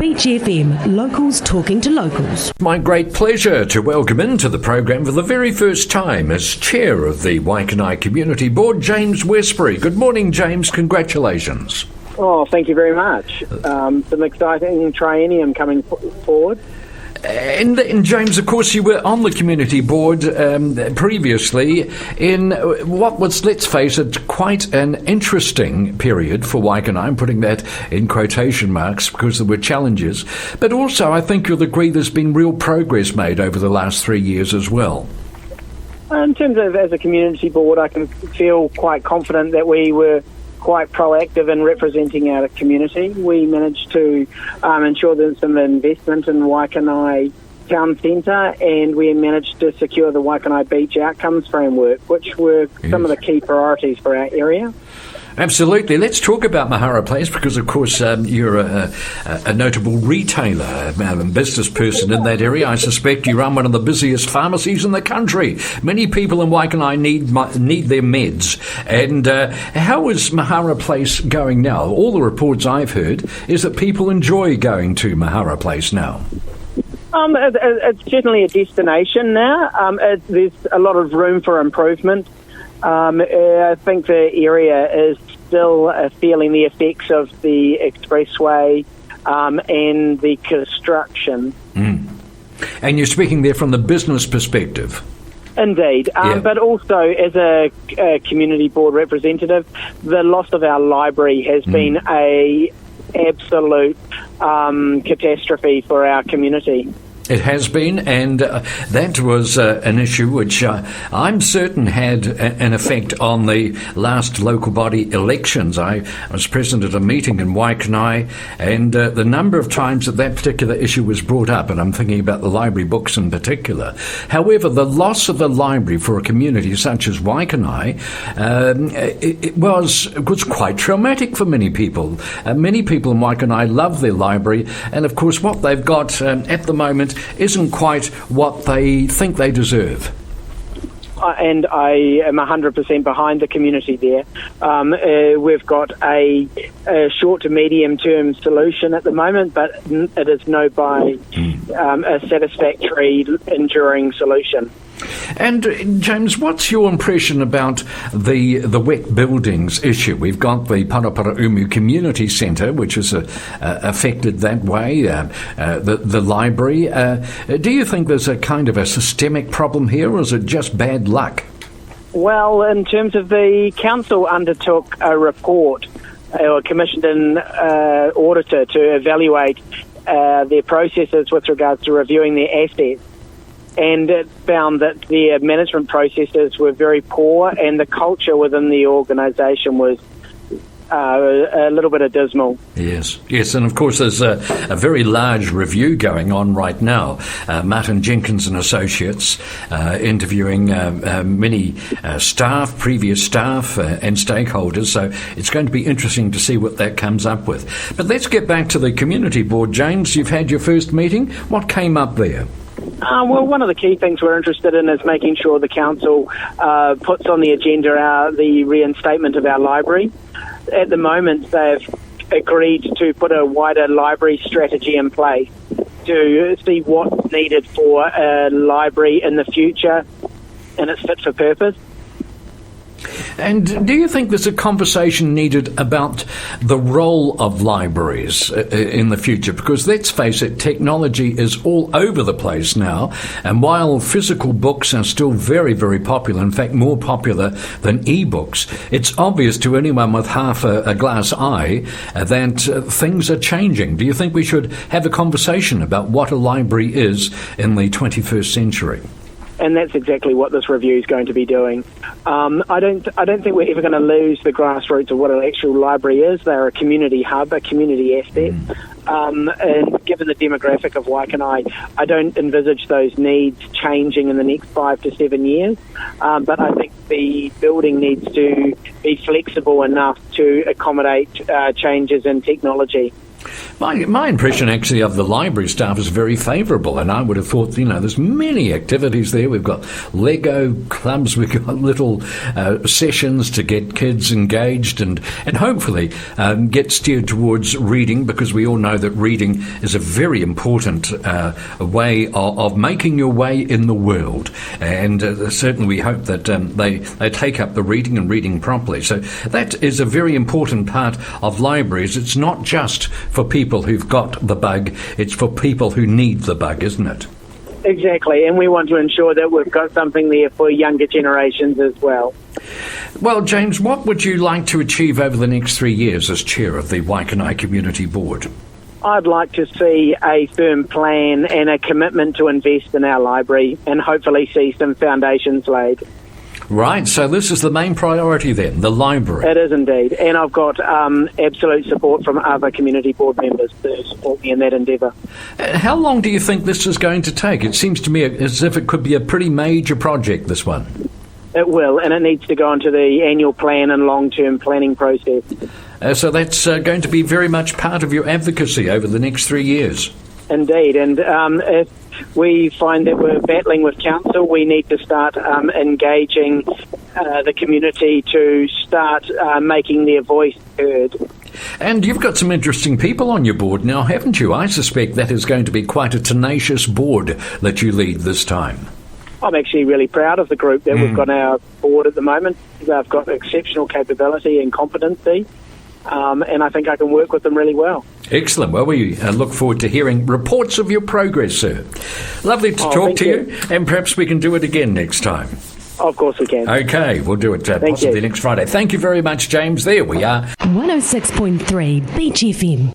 Beach FM, locals talking to locals. My great pleasure to welcome into the program for the very first time as chair of the Waikanae Community Board, James Westbury. Good morning, James. Congratulations. Oh, thank you very much. Some exciting triennium coming forward. And James, of course, you were on the community board previously in what was, let's face it, quite an interesting period for Waikanae. I'm putting that in quotation marks because there were challenges. But also, I think you'll agree there's been real progress made over the last 3 years as well. In terms of as a community board, I can feel quite confident that we were quite proactive in representing our community. We managed to ensure there's some investment in Waikanae Town Centre, and we managed to secure the Waikanae Beach Outcomes Framework, which were some of the key priorities for our area. Absolutely. Let's talk about Mahara Place because, of course, you're a notable retailer and business person in that area. I suspect you run one of the busiest pharmacies in the country. Many people in Waikanae need their meds. And how is Mahara Place going now? All the reports I've heard is that people enjoy going to Mahara Place now. It's certainly a destination now. There's a lot of room for improvement. I think the area is still feeling the effects of the expressway and the construction. And you're speaking there from the business perspective? Indeed, but also as a community board representative, the loss of our library has been a absolute catastrophe for our community. It has been, and that was an issue which I'm certain had an effect on the last local body elections. I was present at a meeting in Waikanae, and the number of times that particular issue was brought up, and I'm thinking about the library books in particular. However, the loss of a library for a community such as Waikanae, it was quite traumatic for many people. Many people in Waikanae love their library, and of course what they've got at the moment isn't quite what they think they deserve. And I am 100% behind the community there. We've got a short to medium term solution at the moment, but it is by a satisfactory, enduring solution. And James, what's your impression about the wet buildings issue? We've got the Paraparaumu Community Centre, which is affected that way, the library. Do you think there's a kind of a systemic problem here, or is it just bad luck? Well, in terms of the council undertook a report or commissioned an auditor to evaluate their processes with regards to reviewing their assets. And it found that their management processes were very poor and the culture within the organisation was a little bit dismal. Yes, and of course there's a very large review going on right now. Martin Jenkins and Associates interviewing many previous staff and stakeholders, so it's going to be interesting to see what that comes up with. But let's get back to the community board. James, you've had your first meeting. What came up there? Well, one of the key things we're interested in is making sure the council puts on the agenda the reinstatement of our library. At the moment, they've agreed to put a wider library strategy in place to see what's needed for a library in the future and it's fit for purpose. And do you think there's a conversation needed about the role of libraries in the future? Because let's face it, technology is all over the place now. And while physical books are still very, very popular, in fact more popular than e-books, it's obvious to anyone with half a glass eye that things are changing. Do you think we should have a conversation about what a library is in the 21st century? And that's exactly what this review is going to be doing. I don't think we're ever going to lose the grassroots of what an actual library is. They're a community hub, a community asset. And given the demographic of Waikanae, I don't envisage those needs changing in the next 5 to 7 years. But I think the building needs to be flexible enough to accommodate changes in technology. My impression actually of the library staff is very favourable, and I would have thought, there's many activities there. We've got Lego clubs, we've got little sessions to get kids engaged and hopefully get steered towards reading, because we all know that reading is a very important way of making your way in the world, and certainly we hope that they take up the reading and reading properly. So that is a very important part of libraries. It's not just for people who've got the bug, it's for people who need the bug, isn't it? Exactly, and we want to ensure that we've got something there for younger generations as well. Well, James, what would you like to achieve over the next 3 years as chair of the Waikanae Community Board? I'd like to see a firm plan and a commitment to invest in our library and hopefully see some foundations laid. Right, so this is the main priority then, the library. It is indeed, and I've got absolute support from other community board members to support me in that endeavour. How long do you think this is going to take? It seems to me as if it could be a pretty major project, this one. It will, and it needs to go into the annual plan and long-term planning process. So that's going to be very much part of your advocacy over the next 3 years. Indeed, and if we find that we're battling with council, we need to start engaging the community to start making their voice heard. And you've got some interesting people on your board now, haven't you? I suspect that is going to be quite a tenacious board that you lead this time. I'm actually really proud of the group that we've got on our board at the moment. They've got exceptional capability and competency, and I think I can work with them really well. Excellent. Well, we look forward to hearing reports of your progress, sir. Lovely to talk to you, and perhaps we can do it again next time. Of course we can. Okay, we'll do it possibly next Friday. Thank you very much, James. There we are. 106.3 Beach FM.